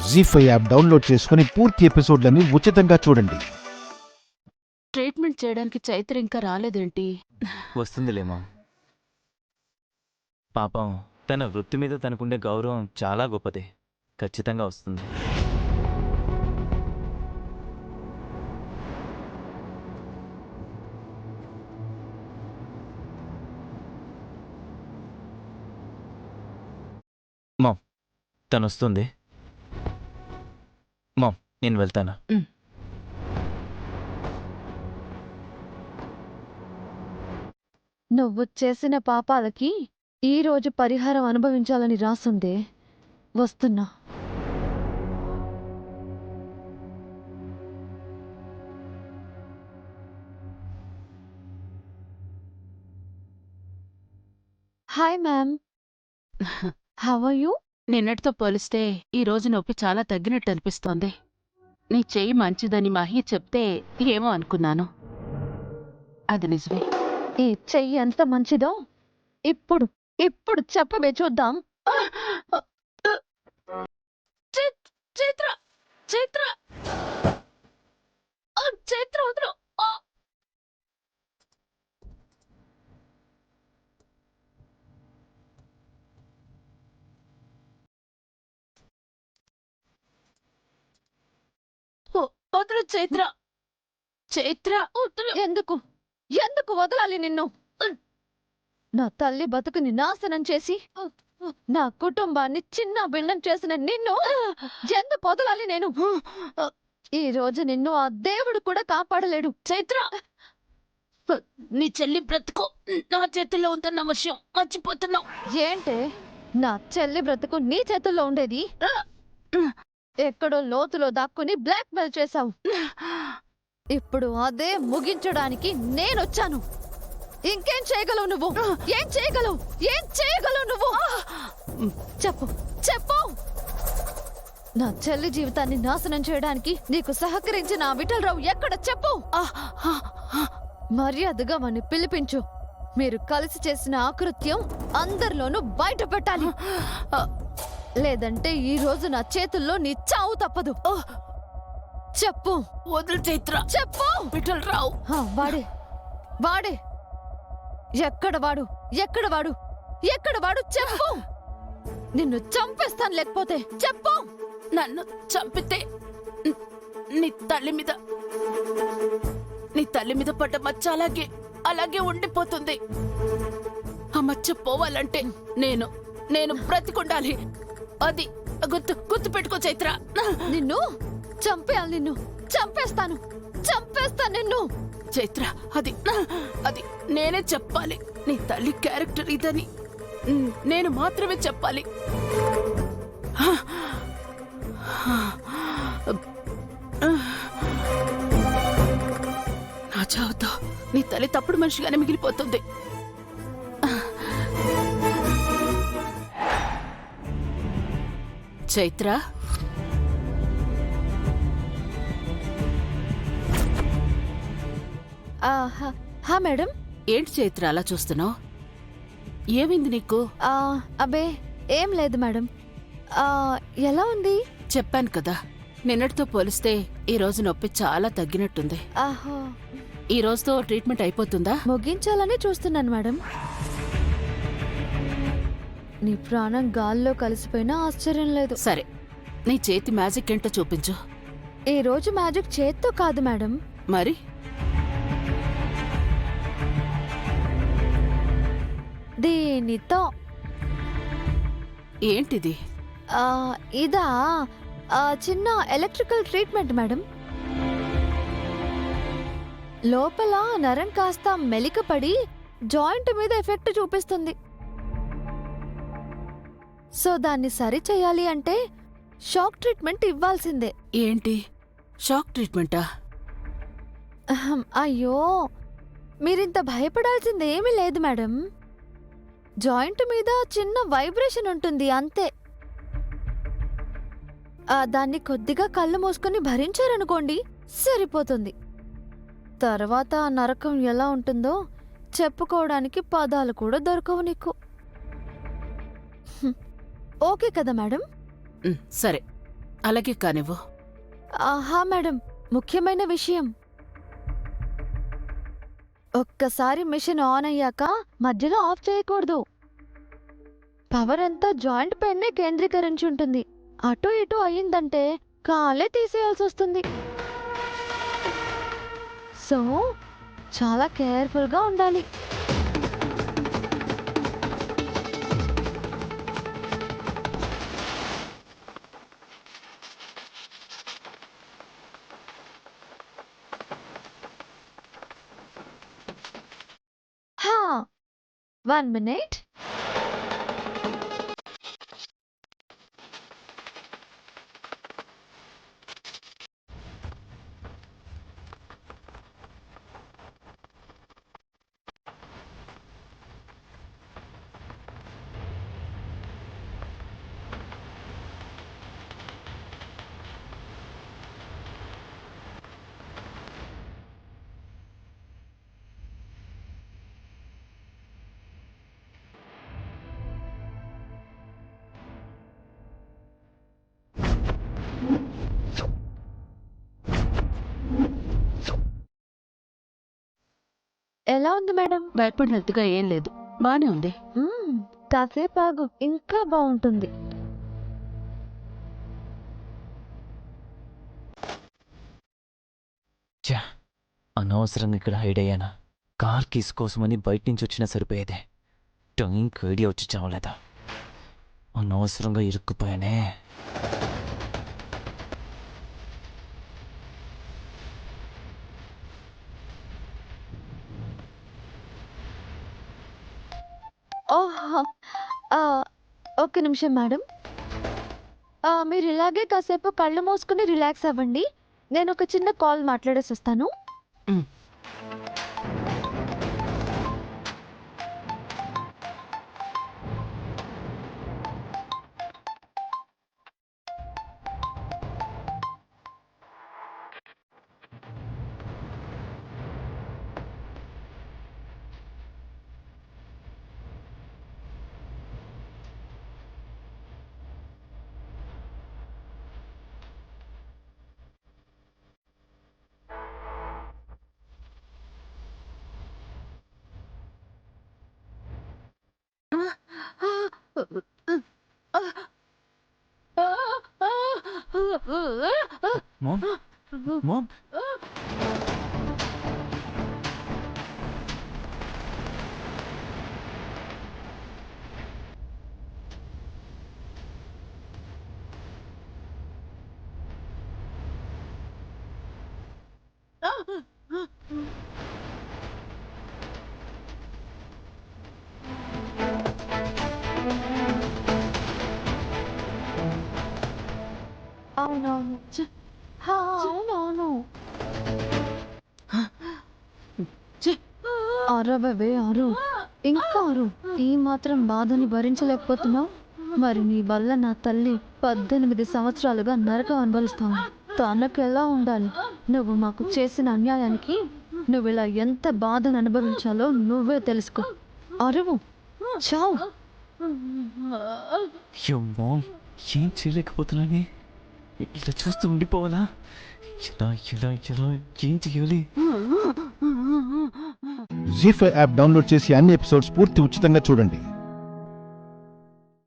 జీ5 app download చేసుకుని పూర్తి ఎపిసోడ్లని ఉచితంగా చూడండి. ట్రీట్మెంట్ చేయడానికి చైత్ర ఇంకా రాలేదేంటి? వస్తుందిలేమా. పాపం తన వృత్తి మీద తనకుండే గౌరవం చాలా గొప్పది. ఖచ్చితంగా వస్తుంది. మామ్, తను వస్తుంది. మామ్, నేను వెళ్తాను. నువ్వు చేసిన పాపాలకి ఈరోజు పరిహారం అనుభవించాలని రాసుందే. వస్తున్నా. Hi ma'am, how are you? నిన్నటితో పోలిస్తే ఈ రోజు నొప్పి చాలా తగ్గినట్టు అనిపిస్తోంది. నీ చెయ్యి మంచిదని మహి చెప్తే ఏమో అనుకున్నాను. అది నిజమే. ఈ చెయ్యి ఎంత మంచిదో ఇప్పుడు ఇప్పుడు చెప్పవే చూద్దాం. చైత్ర చైత్ర చైత్ర వదలు. వదలు చైత్ర. చైత్ర వదలు. ఎందుకు ఎందుకు వదలాలి నిన్ను? నా తల్లి బతుకుని నాశనం చేసి నా కుటుంబాన్ని చిన్న భిన్నం చేసిన నిన్ను ఎందుకు వదలాలి నేను? ఈ రోజు నిన్ను ఆ దేవుడు కూడా కాపాడలేడు. చైత్ర, నీ చెల్లి బ్రతుకు నా చేతుల్లో ఉందన్న విషయం మర్చిపోతున్నావు. ఏంటే నా చెల్లి బ్రతుకు నీ చేతుల్లో ఉండేది? ఎక్కడో లోతులో దాక్కుని బ్లాక్ మెయిల్ చేశావు. ఇప్పుడు అదే ముగించడానికి నేనొచ్చాను. ఇంకేం చేయగలవు నువ్వు? ఏం చేయగలవు? ఏం చేయగలవు నువ్వు? చెప్పు చెప్పు. నా చెల్లి జీవితాన్ని నాశనం చేయడానికి నీకు సహకరించిన ఆ విఠలరావు ఎక్కడ? చెప్పు. మర్యాదగా వాణ్ణి పిలిపించు. మీరు కలిసి చేసిన ఆకృత్యం అందరిలోనూ బయట పెట్టాలి. లేదంటే ఈ రోజు నా చేతుల్లో నీ చావు తప్పదు. చెప్పు. వదులు చైత్ర. చెప్పు. విఠలరావు. వాడే వాడే. ఎక్కడ వాడు? ఎక్కడ వాడు? ఎక్కడ వాడు? చెప్పు. నిన్ను చంపేస్తాను లేకపోతే. చెప్పు. నన్ను చంపితే నీ తల్లి మీద పడ్డ మచ్చ అలాగే ఉండిపోతుంది. ఆ మచ్చ పోవాలంటే నేను బ్రతికుండాలి. అది గుర్తు పెట్టుకో చైత్ర. నిన్ను చంపేయాలి. నిన్ను చంపేస్తాను. చంపేస్తాను నిన్ను. చైత్ర, అది నేనే చెప్పాలి. నీ తల్లి క్యారెక్టర్ ఇదని నేను మాత్రమే చెప్పాలి. నా చావుతో నీ తల్లి తప్పుడు మనిషిగానే మిగిలిపోతుంది. చైత్ర, హా మేడం. ఏంటి చైత్ర అలా చూస్తున్నావు? ఏమైంది నీకు? అబే ఏం లేదు మేడం. ఎలా ఉంది? చెప్పాను కదా, నిన్నటితో పోలిస్తే ఈ రోజు నొప్పి చాలా తగ్గినట్టుంది. ఆహో, ఈ రోజుతో ట్రీట్మెంట్ అయిపోతుందా? ముగించాలని చూస్తున్నాను మేడం. నీ ప్రాణం గాల్లో కలిసిపోయినా ఆశ్చర్యం లేదు. సరే, నీ చేతి మ్యాజిక్ ఏంటో చూపించు. ఈ రోజు మ్యాజిక్ చేత్తో కాదు మేడం. మరి దీనితో. ఏంటిది? ఇదా చిన్న ఎలక్ట్రికల్ ట్రీట్మెంట్ మేడం. లోపల నరం కాస్త మెలికపడి జాయింట్ మీద ఎఫెక్ట్ చూపిస్తుంది. సో దాన్ని సరి చేయాలి అంటే షాక్ ట్రీట్మెంట్ ఇవ్వాల్సిందే. ఏంటి షాక్ ట్రీట్మెంటా? అయ్యో, మీరింత భయపడాల్సిందేమీ లేదు మేడం. జాయింట్ మీద చిన్న వైబ్రేషన్ ఉంటుంది అంతే. దాన్ని కొద్దిగా కళ్ళు మూసుకొని భరించారనుకోండి, సరిపోతుంది. తర్వాత నరకం ఎలా ఉంటుందో చెప్పుకోవడానికి పదాలు కూడా దొరకవు నీకు. ఓకే కదా మేడం? సరే, అలాగే కానివ్వు. ఆహా మేడం, ముఖ్యమైన విషయం. ఒక్కసారి మిషన్ ఆన్ అయ్యాక మధ్యలో ఆఫ్ చేయకూడదు. పవర్ అంతా జాయింట్ పైనే కేంద్రీకరించి ఉంటుంది. అటు ఇటు అయ్యిందంటే కాలే తీసేయాల్సి వస్తుంది. సో చాలా కేర్ఫుల్గా ఉండాలి. హా, 1 minute. ఎలా ఉంది మేడం? భయపడినట్టుగా ఏం లేదు, బానే ఉంది. కాసేపు ఆగు, ఇంకా బాగుంటుంది. ఛా, అనవసరంగా ఇక్కడ హైడ్ అయ్యానా. కార్ కీస్ కోసమని బయట నుంచి వచ్చినా సరిపోయేదే. టైంకి ఐడియా వచ్చి చావలేదా. అనవసరంగా ఇరుక్కుపోయానే. ఓహో, ఆ, ఒక్క నిమిషం మేడం. మీరు ఇలాగే కాసేపు కళ్ళు మూసుకుని రిలాక్స్ అవ్వండి. నేను ఒక చిన్న కాల్ మాట్లాడేసి వస్తాను. Mom, mom. అవునవును, అవునవును. అరవవే అరు, ఇంకా అరు. ఈ మాత్రం బాధని భరించలేకపోతున్నావు. మరి నీ వల్ల నా తల్లి 18 సంవత్సరాలుగా నరకం అనుభవిస్తాను. తనకు ఎలా ఉండాలి? నువ్వు మాకు చేసిన అన్యాయానికి నువ్వు ఇలా ఎంత బాధను అనుభవించాలో నువ్వే తెలుసుకో. అరువు, చావు. అయ్యో మోమ్, ఏం చేయలేకపోతున్నానే. ఇలా చూస్తూ ఉండిపోవాలా? ఎలా ఎలా ఎలా ఏం చేయాలి? జీ5 యాప్ డౌన్లోడ్ చేసి అన్ని ఎపిసోడ్స్ పూర్తి ఉచితంగా చూడండి.